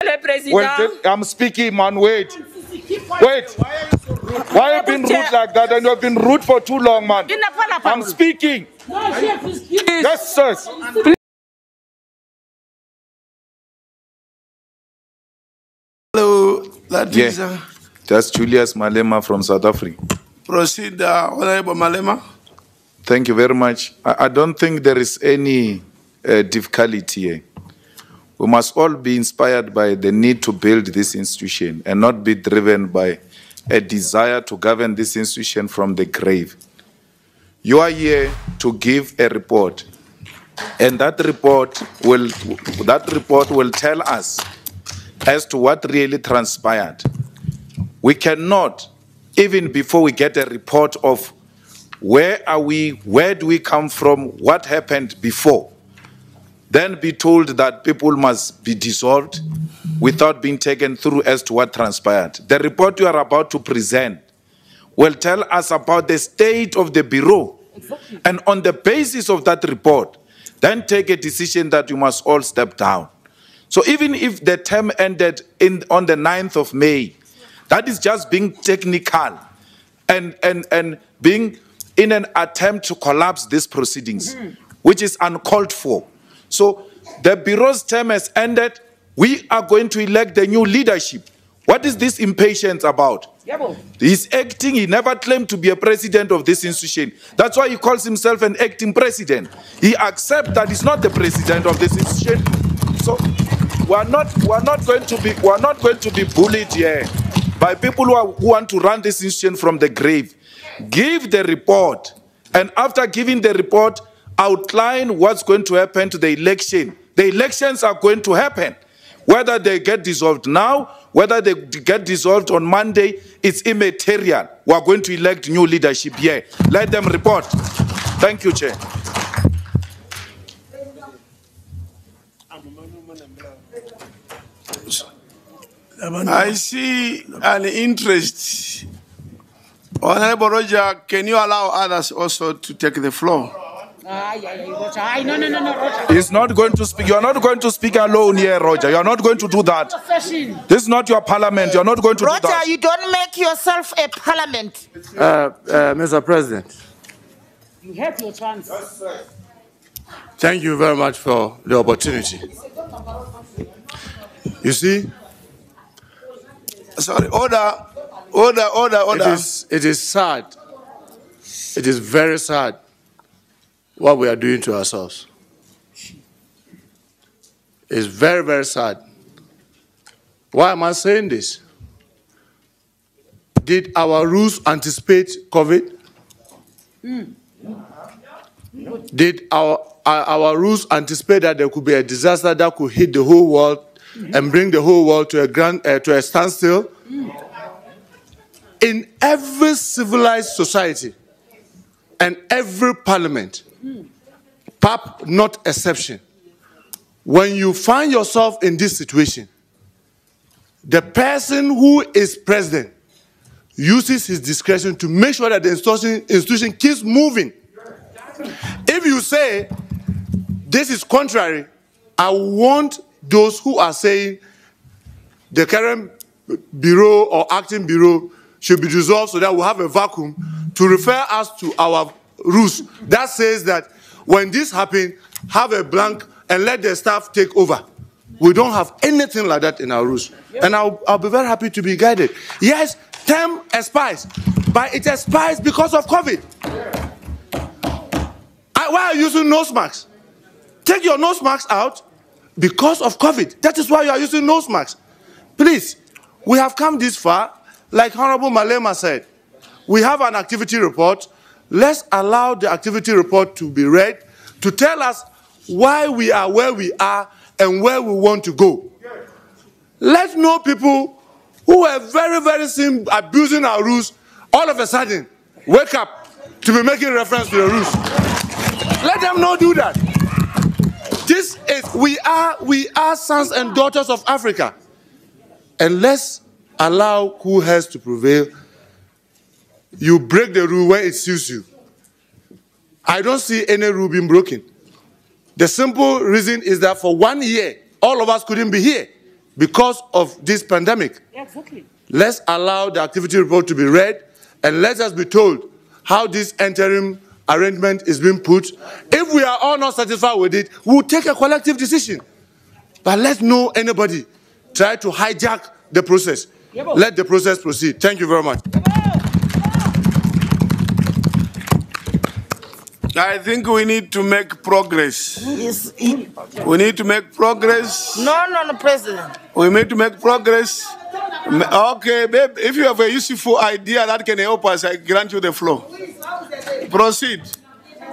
Well, I'm speaking, man. Wait. Wait. Why have you been rude like that? And you have been rude for too long, man. I'm speaking. Yes, sir. Hello, that is that's Julius Malema from South Africa. Proceed, Honorable Malema. Thank you very much. I don't think there is any difficulty here. We must all be inspired by the need to build this institution and not be driven by a desire to govern this institution from the grave. You are here to give a report, and that report will tell us as to what really transpired. We cannot, even before we get a report of where are we, where do we come from, what happened before, then be told that people must be dissolved without being taken through as to what transpired. The report you are about to present will tell us about the state of the Bureau. And on the basis of that report, then take a decision that you must all step down. So even if the term ended on the 9th of May, that is just being technical and being in an attempt to collapse these proceedings, which is uncalled for. So the Bureau's term has ended. We are going to elect the new leadership. What is this impatience about? He's acting. He never claimed to be a president of this institution. That's why he calls himself an acting president. He accepts that he's not the president of this institution. So we're not going to be bullied here by people who want to run this institution from the grave. Give the report, and after giving the report, outline what's going to happen to the election. The elections are going to happen. Whether they get dissolved now, whether they get dissolved on Monday, it's immaterial. We are going to elect new leadership here. Let them report. Thank you, Chair. I see an interest. Honorable Roger, can you allow others also to take the floor? No. He's not going to speak. You're not going to speak alone here, Roger. You're not going to do that. This is not your parliament. You're not going to do that. Roger, you don't make yourself a parliament. Mr. President. You have your chance. Thank you very much for the opportunity. You see? Sorry, order. It is sad. It is very sad what we are doing to ourselves. It's very, very sad. Why am I saying this? Did our rules anticipate COVID? Did our rules anticipate that there could be a disaster that could hit the whole world and bring the whole world to a standstill? In every civilized society and every parliament, PAP not exception, when you find yourself in this situation, the person who is president uses his discretion to make sure that the institution keeps moving. If you say this is contrary, I want those who are saying the current bureau or acting bureau should be dissolved so that we'll have a vacuum to refer us to our rules that says that when this happens, have a blank and let the staff take over. We don't have anything like that in our rules. And I'll be very happy to be guided. Yes, term expires, but it expires because of COVID. Why are you using nose masks? Take your nose masks out because of COVID. That is why you are using nose masks. Please, we have come this far. Like Honorable Malema said, we have an activity report. Let's allow the activity report to be read to tell us why we are where we are and where we want to go. Let no people who are very, very seen abusing our rules all of a sudden wake up to be making reference to the rules. Let them not do that. This is, we are sons and daughters of Africa. And let's allow cool heads to prevail. You break the rule when it suits you. I don't see any rule being broken. The simple reason is that for 1 year, all of us couldn't be here. because of this pandemic. Exactly. Let's allow the activity report to be read, and let us be told how this interim arrangement is being put. If we are all not satisfied with it, we'll take a collective decision. But let's know anybody try to hijack the process. Let the process proceed. Thank you very much. I think we need to make progress. Yes. We need to make progress. No, President. We need to make progress. Okay, babe, if you have a useful idea that can help us, I grant you the floor. Proceed.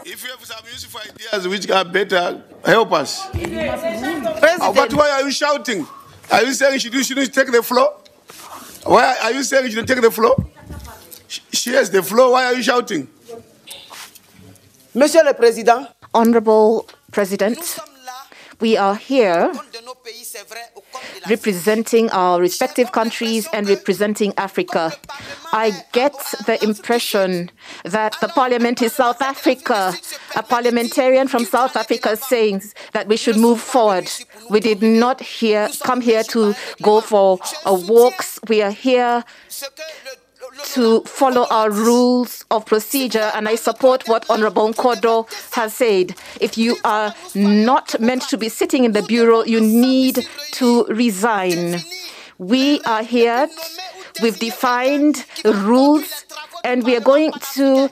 If you have some useful ideas which are better, help us. President. But why are you shouting? Are you saying she shouldn't take the floor? Why are you saying she shouldn't take the floor? She has the floor. Why are you shouting? Monsieur le Président, Honorable President, we are here representing our respective countries and representing Africa. I get the impression that the parliament is South Africa. A parliamentarian from South Africa saying that we should move forward. We did not come here to go for walks. We are here to follow our rules of procedure, and I support what Honorable Nkodo has said. If you are not meant to be sitting in the bureau, you need to resign. We are here, we've defined rules, and we are going to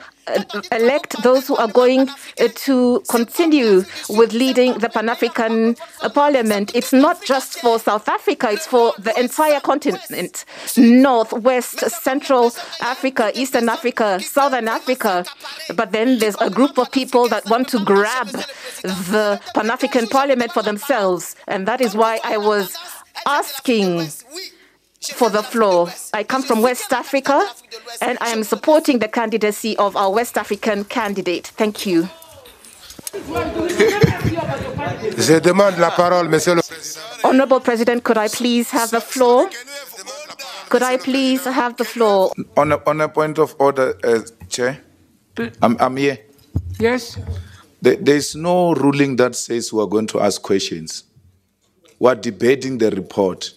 elect those who are going to continue with leading the Pan-African Parliament. It's not just for South Africa, it's for the entire continent. North, West, Central Africa, Eastern Africa, Southern Africa. But then there's a group of people that want to grab the Pan-African Parliament for themselves. And that is why I was asking for the floor. I come from West Africa, and I am supporting the candidacy of our West African candidate. Thank you. Je demande la parole, Monsieur le Président. Honorable President, could I please have the floor? Could I please have the floor? On a point of order, Chair, I'm here. Yes. There's no ruling that says we are going to ask questions. We're debating the report.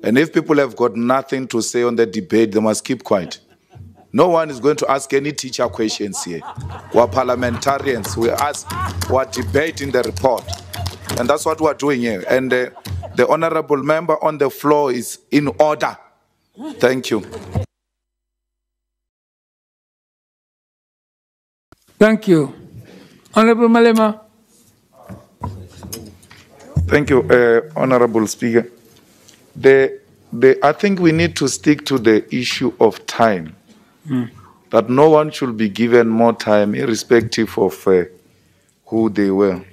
And if people have got nothing to say on the debate, they must keep quiet. No one is going to ask any teacher questions here. We're parliamentarians. We're debating the report. And that's what we're doing here. And the honorable member on the floor is in order. Thank you. Thank you. Honorable Malema. Thank you, Honorable Speaker. I think we need to stick to the issue of time. That no one should be given more time, irrespective of who they were.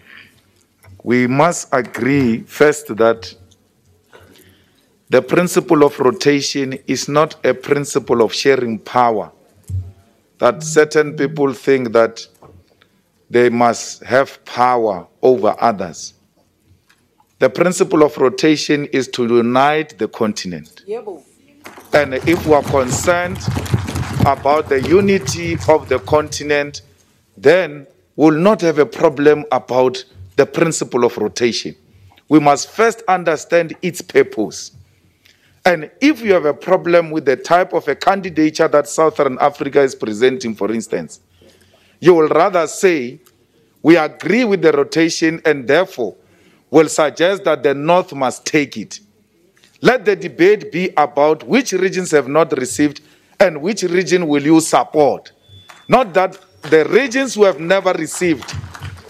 We must agree first that the principle of rotation is not a principle of sharing power. That certain people think that they must have power over others. The principle of rotation is to unite the continent. And if we are concerned about the unity of the continent, then we'll not have a problem about the principle of rotation. We must first understand its purpose. And if you have a problem with the type of a candidature that Southern Africa is presenting, for instance, you will rather say, we agree with the rotation and therefore will suggest that the North must take it. Let the debate be about which regions have not received and which region will you support. Not that the regions who have never received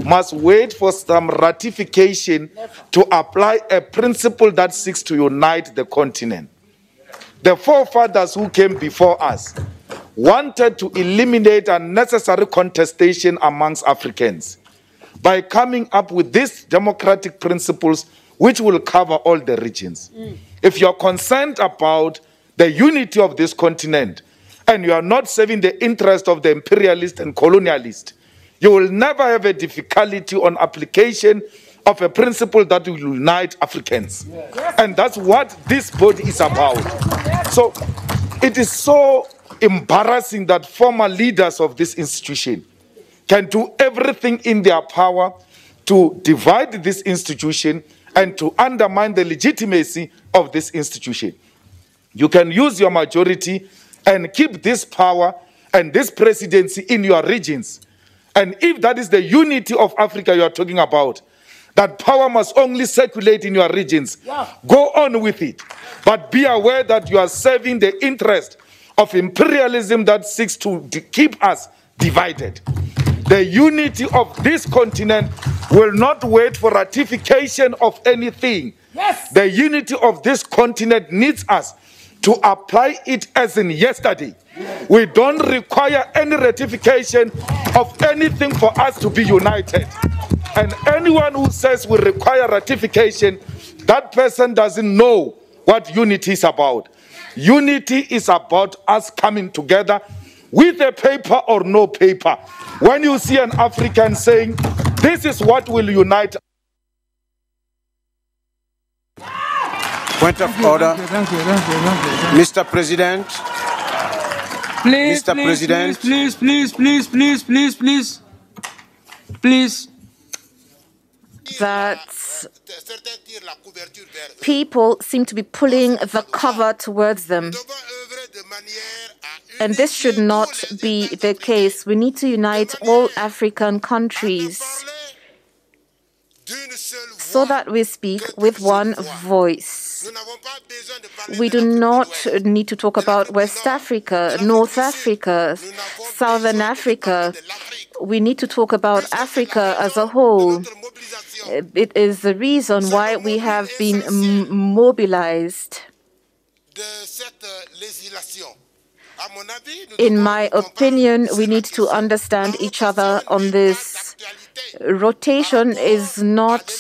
must wait for some ratification to apply a principle that seeks to unite the continent. The forefathers who came before us wanted to eliminate unnecessary contestation amongst Africans by coming up with these democratic principles which will cover all the regions. If you're concerned about the unity of this continent and you are not serving the interest of the imperialist and colonialist, you will never have a difficulty on application of a principle that will unite Africans. And that's what this body is about. So it is so embarrassing that former leaders of this institution can do everything in their power to divide this institution and to undermine the legitimacy of this institution. You can use your majority and keep this power and this presidency in your regions. And if that is the unity of Africa you are talking about, that power must only circulate in your regions, go on with it. But be aware that you are serving the interest of imperialism that seeks to keep us divided. The unity of this continent will not wait for ratification of anything. Yes. The unity of this continent needs us to apply it as in yesterday. We don't require any ratification of anything for us to be united. And anyone who says we require ratification, that person doesn't know what unity is about. Unity is about us coming together with a paper or no paper. When you see an African saying, this is what will unite. Point of order. Thank you. Mr. President. Please, Mr. President. Please. That people seem to be pulling the cover towards them. And this should not be the case. We need to unite all African countries so that we speak with one voice. We do not need to talk about West Africa, North Africa, Southern Africa. We need to talk about Africa as a whole. It is the reason why we have been mobilized. In my opinion, we need to understand each other on this. Rotation is not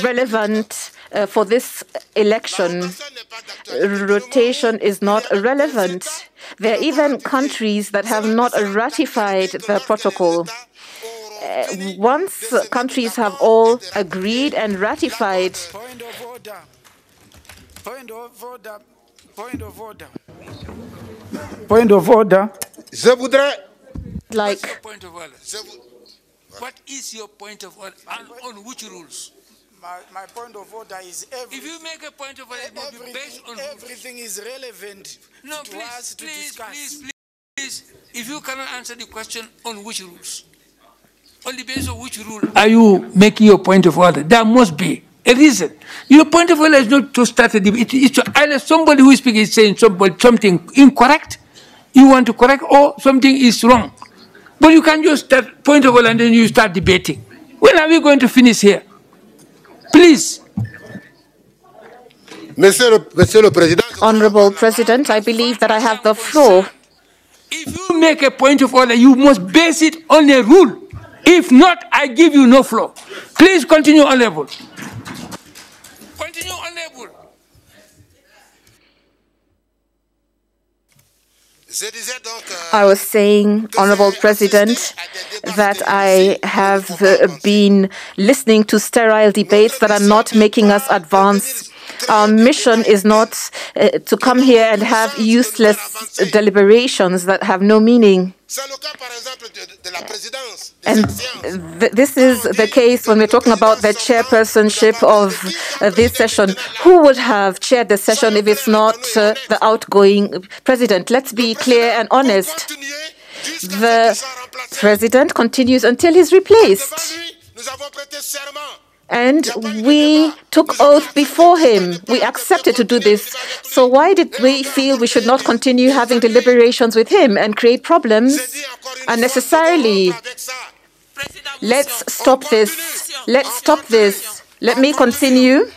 relevant for this election. Rotation is not relevant. There are even countries that have not ratified the protocol. Once countries have all agreed and ratified. Point of order. Point of order. Point of order. Point of order. Je voudrais. Like. Point of order. What is your point of order? And on which rules? My point of order is if you make a point of order, it must be based on everything is relevant to us to discuss. Please, if you cannot answer the question on which rules, on the basis of which rule are you making your point of order? There must be a reason. Your point of order is not to start a debate. It's either somebody who is speaking is saying something incorrect, you want to correct, or something is wrong. But you can't just start point of order and then you start debating. When are we going to finish here? Please. Honorable President, I believe that I have the floor. If you make a point of order, you must base it on a rule. If not, I give you no floor. Please continue, Honorable. Continue, Honorable. I was saying, Honorable President, that I have been listening to sterile debates that are not making us advance. Our mission is not to come here and have useless deliberations that have no meaning. And this is the case when we're talking about the chairpersonship of this session. Who would have chaired the session if it's not the outgoing president? Let's be clear and honest. The president continues until he's replaced. And we took oath before him. We accepted to do this. So why did we feel we should not continue having deliberations with him and create problems unnecessarily? Let's stop this. Let's stop this. Let me continue.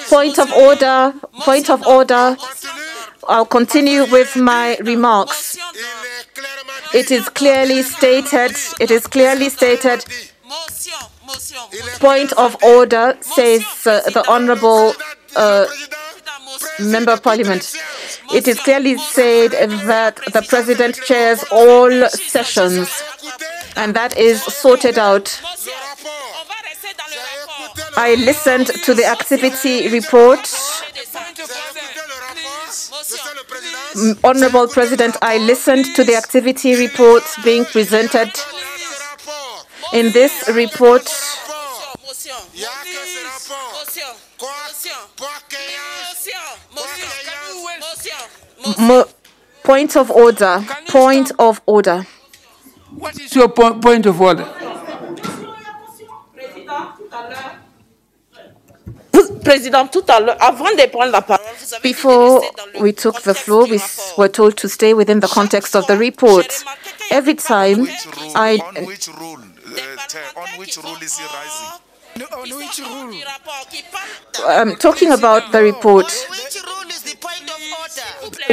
Point of order. Point of order. I'll continue with my remarks. It is clearly stated. It is clearly stated. Point of order, says the Honorable Member of Parliament. It is clearly said that the President chairs all sessions, and that is sorted out. I listened to the activity report. Honorable President, I listened to the activity report being presented. In this report, point of order. Point of order. What is your point of order? Président, tout à l'heure, avant de prendre la parole, before we took the floor, we were told to stay within the context of the report. Every time On which rule is he rising? On which rule? talking about the report. Which rule is the point of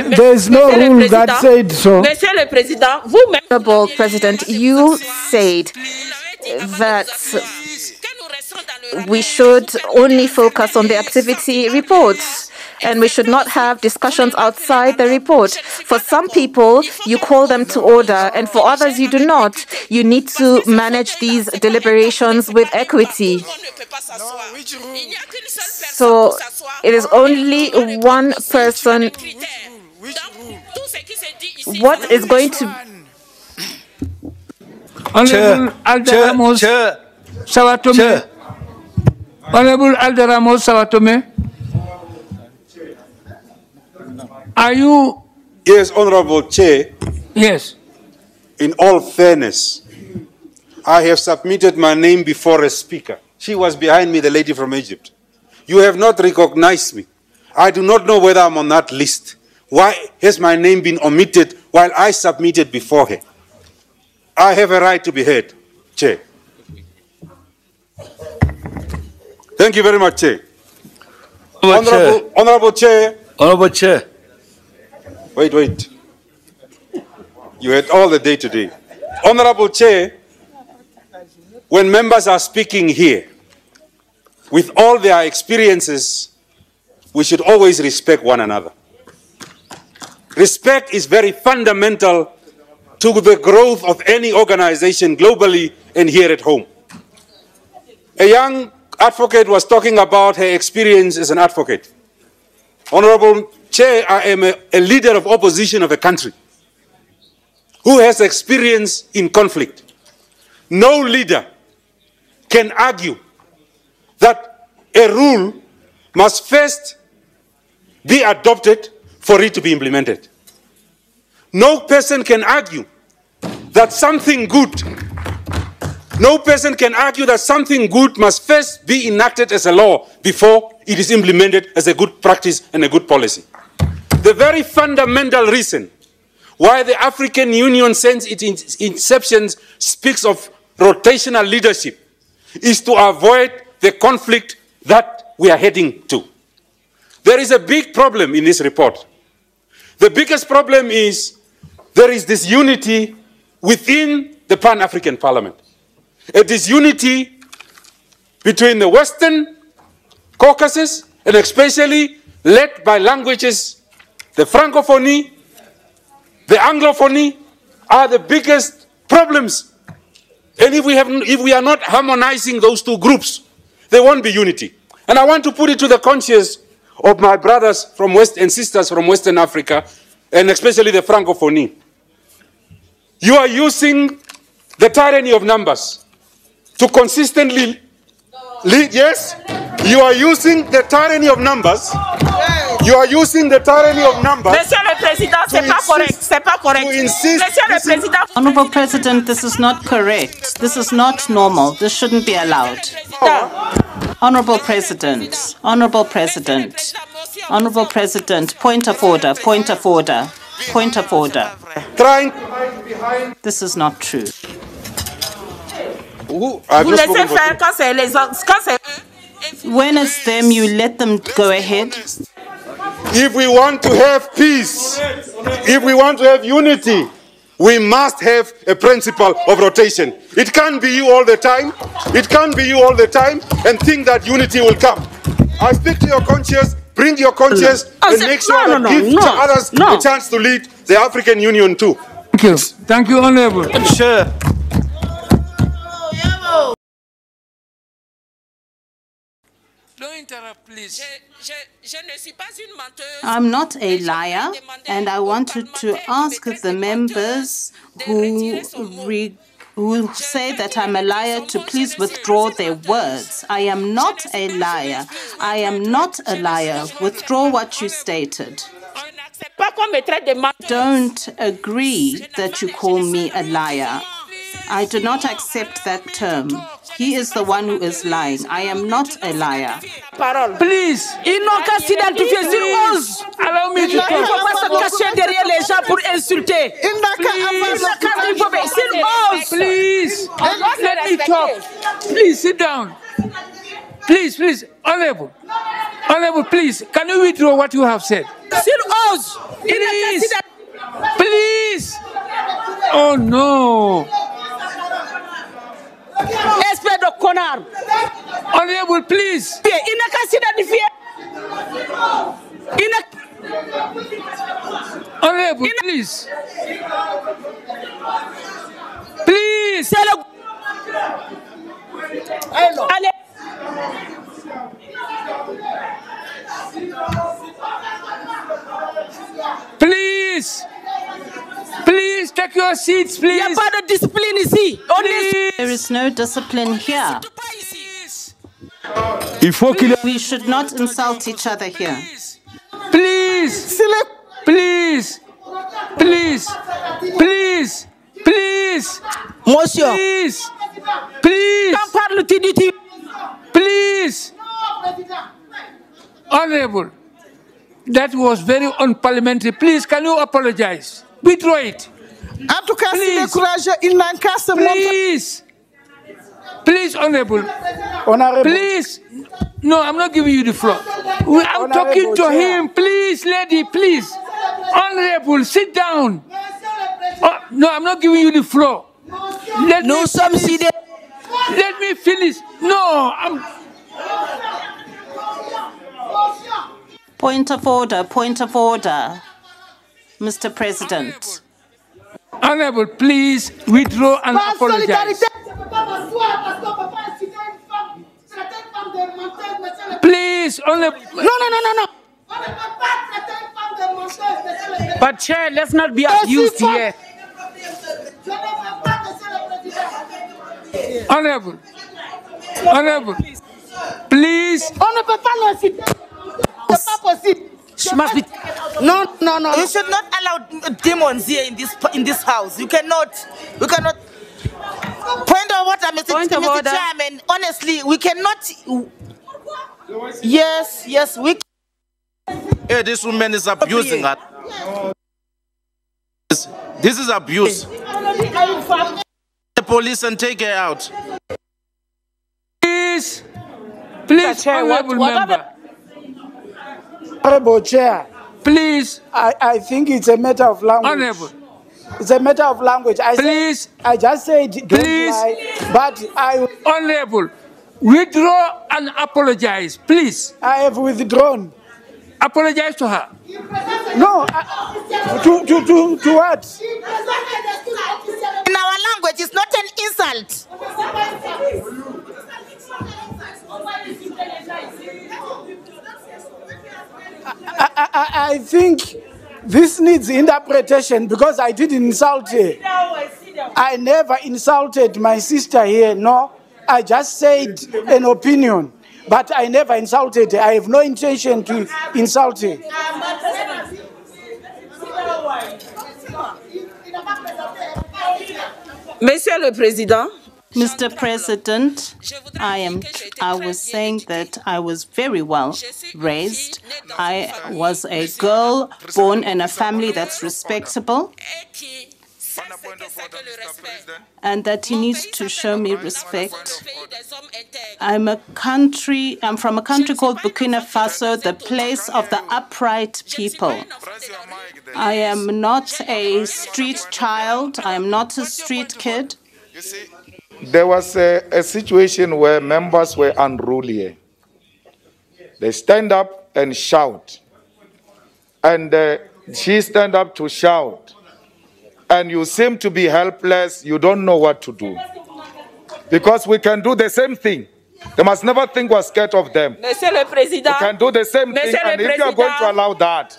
order? There is no rule that said so. Monsieur le Président, vous-même, Honorable President, you said that we should only focus on the activity reports and we should not have discussions outside the report. For some people, you call them to order, and for others, you do not. You need to manage these deliberations with equity. So it is only one person. What is going to... Honorable Alderamos Sawatome. Honorable Alderamos Sawatome. Are you... Yes, Honorable Chair. Yes. In all fairness, I have submitted my name before a speaker. She was behind me, the lady from Egypt. You have not recognized me. I do not know whether I'm on that list. Why has my name been omitted while I submitted before her? I have a right to be heard, Chair. Thank you very much, Chair. Honorable Chair. Honorable Chair. Wait. You had all the day today. Honorable Chair, when members are speaking here, with all their experiences, we should always respect one another. Respect is very fundamental to the growth of any organization globally and here at home. A young advocate was talking about her experience as an advocate. Honorable Chair, I am a leader of opposition of a country who has experience in conflict. No leader can argue that a rule must first be adopted for it to be implemented. No person can argue that something good must first be enacted as a law before it is implemented as a good practice and a good policy. The very fundamental reason why the African Union, since its inception, speaks of rotational leadership is to avoid the conflict that we are heading to. There is a big problem in this report. The biggest problem is there is this unity within the Pan-African Parliament. A disunity between the Western Caucasus and especially led by languages. The Francophonie, the Anglophony are the biggest problems. And if we are not harmonizing those two groups, there won't be unity. And I want to put it to the conscience of my brothers from West and sisters from Western Africa, and especially the Francophonie. You are using the tyranny of numbers to consistently lead. Yes, you are using the tyranny of numbers. You are using the tyranny of numbers. Monsieur le Président, c'est pas correct. C'est pas correct. Monsieur le Président. Honorable President, this is not correct. This is not normal. This shouldn't be allowed. Honorable President. Honorable President. Honorable President. Point of order. Point of order. Point of order. This is not true. When it's them, you let them go ahead. If we want to have peace, if we want to have unity, we must have a principle of rotation. It can't be you all the time. It can't be you all the time and think that unity will come. I speak to your conscience, bring your conscience, and make sure that give others a chance to lead the African Union too. Thank you. Thank you, Honorable. Sure. Don't interrupt, please. I'm not a liar, and I wanted to ask the members who who say that I'm a liar to please withdraw their words. I am not a liar. I am not a liar. Withdraw what you stated. Don't agree that you call me a liar. I do not accept that term. He is the one who is lying. I am not a liar. Please. Please. Allow me to talk. Il ne faut pas se cacher derrière les gens pour insulter. Please. Let me talk. Please sit down. Please, please. Honorable. Honorable, please. Can you withdraw what you have said? Please. Please. Oh no. Espèce de connard. Honorable, please. Honorable, please. Please. Allez. Please. Please take your seats, please. Il n'y a pas de discipline ici. There is no discipline here. We should not insult each other here. Please. Please. Please. Please. Please. Monsieur. Please. Please. Quand parle-t-il? Please. Honorable, that was very unparliamentary. Please, can you apologize? Withdraw it. En tout cas, s'il est courageux, il n'a qu'à se montrer. Please. Please, Honorable. Please. No, I'm not giving you the floor. I'm talking to him. Please, lady, please. Honorable, sit down. Oh, no, I'm not giving you the floor. Let me finish. No, I'm... Point of order, point of order. Mr. President. Honorable, please withdraw and apologize. Please, Honorable. No. But Chair, let's not be abused here. Honorable. Honorable. Please. On ne peut pas l'inciter. C'est pas possible. No. You should not allow demons here in this house. We cannot. Point of order, Mr. Chairman. Honestly, we cannot. Yes, we. Hey, this woman is abusing her. This is abuse. The police and take her out. Please, honorable member. Honorable Chair. Please. I think it's a matter of language. Honorable. It's a matter of language. I just said don't lie, but Honorable, withdraw and apologize, please. I have withdrawn. Apologize to her. No, to what? In our language, it's not an insult. I think this needs interpretation because I didn't insult her. I never insulted my sister here, no. I just said an opinion, but I never insulted her. I have no intention to insult her. Monsieur le Président. Mr. President, I was saying that I was very well raised. I was a girl born in a family that's respectable, and that he needs to show me respect. I'm from a country called Burkina Faso, the place of the upright people. I am not a street child. I am not a street kid. There was a situation where members were unruly. They stand up and shout. And she stand up to shout. And you seem to be helpless. You don't know what to do. Because we can do the same thing. They must never think we're scared of them. Monsieur le Président. We can do the same thing. And if you are going to allow that,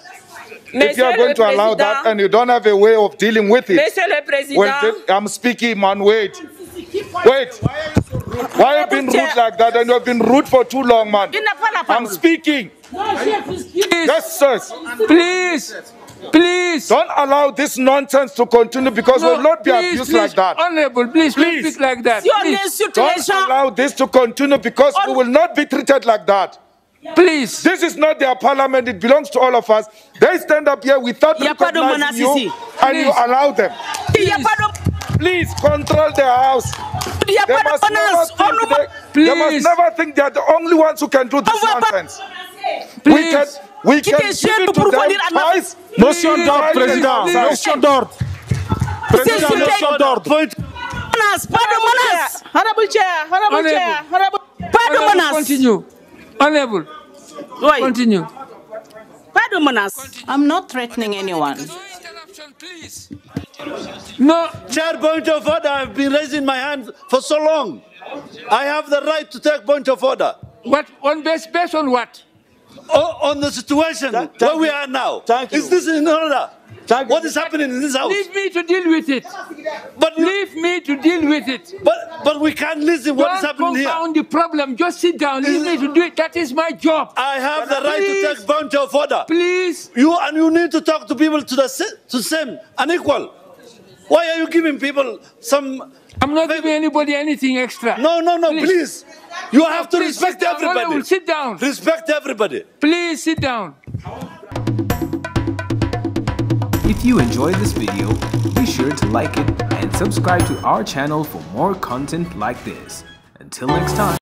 If you are going to allow that and you don't have a way of dealing with it, Monsieur le Président. well, I'm speaking, man. Wait. Why have you been rude like that? And you have been rude for too long, man. I'm speaking. Yes, sir. Please. Don't allow this nonsense to continue because we will not be abused like that. Honorable, please don't speak like that. Don't allow this to continue because we will not be treated like that. Please. This is not their parliament. It belongs to all of us. They stand up here without recognizing you and you allow them. Please control their house. They must never think they are the only ones who can do this nonsense. We can give it to them twice. Motion d'ordre, Président. Motion d'ordre. Président, motion d'ordre. Honorable Chair. Continue. Honorable. Continue. I'm not threatening anyone. No. Chair, point of order. I've been raising my hand for so long. I have the right to take point of order. What? Based on what? On the situation where we are now. Is this in order? What is happening in this house? Leave me to deal with it. Leave me to deal with it. But we can't listen what is happening here. Don't compound the problem. Just sit down. Leave me to do it. That is my job. I have the right to take point of order. Please. You need to talk to people to same and equal. Why are you giving people some... I'm not giving anybody anything extra. No, please. You have to respect everybody. Sit down. Respect everybody. Please sit down. If you enjoyed this video, be sure to like it and subscribe to our channel for more content like this. Until next time.